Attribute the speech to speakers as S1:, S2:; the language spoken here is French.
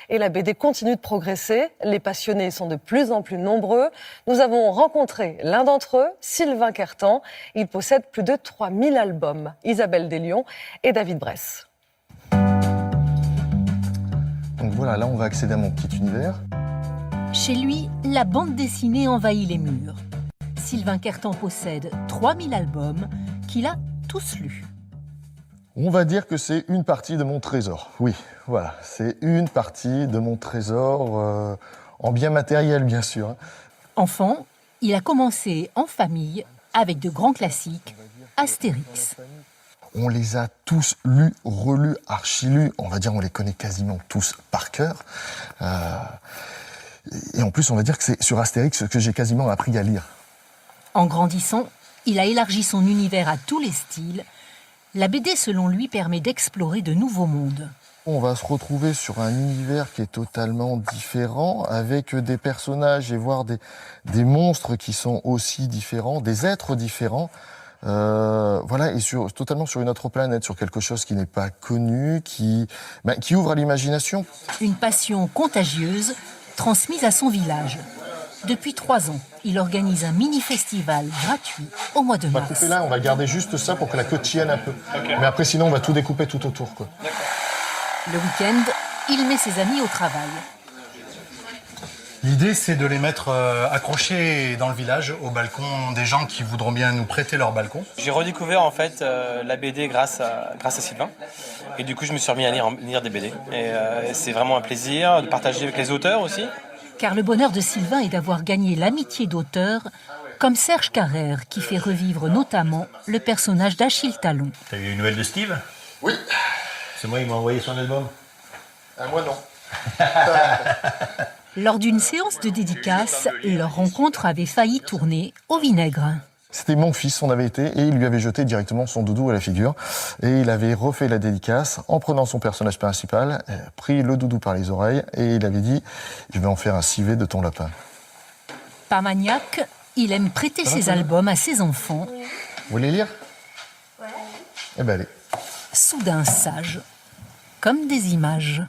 S1: Et la BD continue de progresser. Les passionnés sont de plus en plus nombreux. Nous avons rencontré l'un d'entre eux, Sylvain Quertan. Il possède plus de 3000 albums. Isabelle Deslions et David Bress.
S2: Donc voilà, là on va accéder à mon petit univers.
S3: Chez lui, la bande dessinée envahit les murs. Sylvain Quertan possède 3000 albums qu'il a tous lus.
S2: On va dire que c'est une partie de mon trésor. Oui, voilà, c'est une partie de mon trésor, en bien matériel bien sûr.
S3: Enfant, il a commencé en famille avec de grands classiques, Astérix.
S2: On les a tous lus, relus, archi-lus. On va dire on les connaît quasiment tous par cœur. Et en plus, on va dire que c'est sur Astérix que j'ai quasiment appris à lire.
S3: En grandissant, il a élargi son univers à tous les styles. La BD, selon lui, permet d'explorer de nouveaux mondes.
S2: On va se retrouver sur un univers qui est totalement différent, avec des personnages et voire des monstres qui sont aussi différents, des êtres différents. Voilà, et totalement sur une autre planète, sur quelque chose qui n'est pas connu, qui ouvre à l'imagination.
S3: Une passion contagieuse transmise à son village. Depuis 3 ans, il organise un mini-festival gratuit au mois de
S2: On va
S3: mars.
S2: couper là, on va garder juste ça pour que la côte tienne un peu. Okay. Mais après, sinon, on va tout découper tout autour, quoi.
S3: Le week-end, il met ses amis au travail.
S4: L'idée, c'est de les mettre accrochés dans le village, au balcon, des gens qui voudront bien nous prêter leur balcon.
S5: J'ai redécouvert en fait la BD grâce à Sylvain. Et du coup, je me suis remis à lire des BD. Et c'est vraiment un plaisir de partager avec les auteurs aussi.
S3: Car le bonheur de Sylvain est d'avoir gagné l'amitié d'auteurs comme Serge Carrère, qui fait revivre notamment le personnage d'Achille Talon.
S6: T'as eu une nouvelle de Steve?
S2: Oui.
S6: C'est moi, il m'a envoyé son album.
S2: Moi non.
S3: Lors d'une séance de dédicace, leur rencontre avait failli tourner au vinaigre.
S2: C'était mon fils, on avait été, et il lui avait jeté directement son doudou à la figure. Et il avait refait la dédicace en prenant son personnage principal, pris le doudou par les oreilles, et il avait dit « Je vais en faire un civet de ton lapin ».
S3: Pas maniaque, il aime prêter ses albums à ses enfants.
S2: Vous voulez lire? Ouais. Eh ben allez.
S3: Soudain sage, comme des images.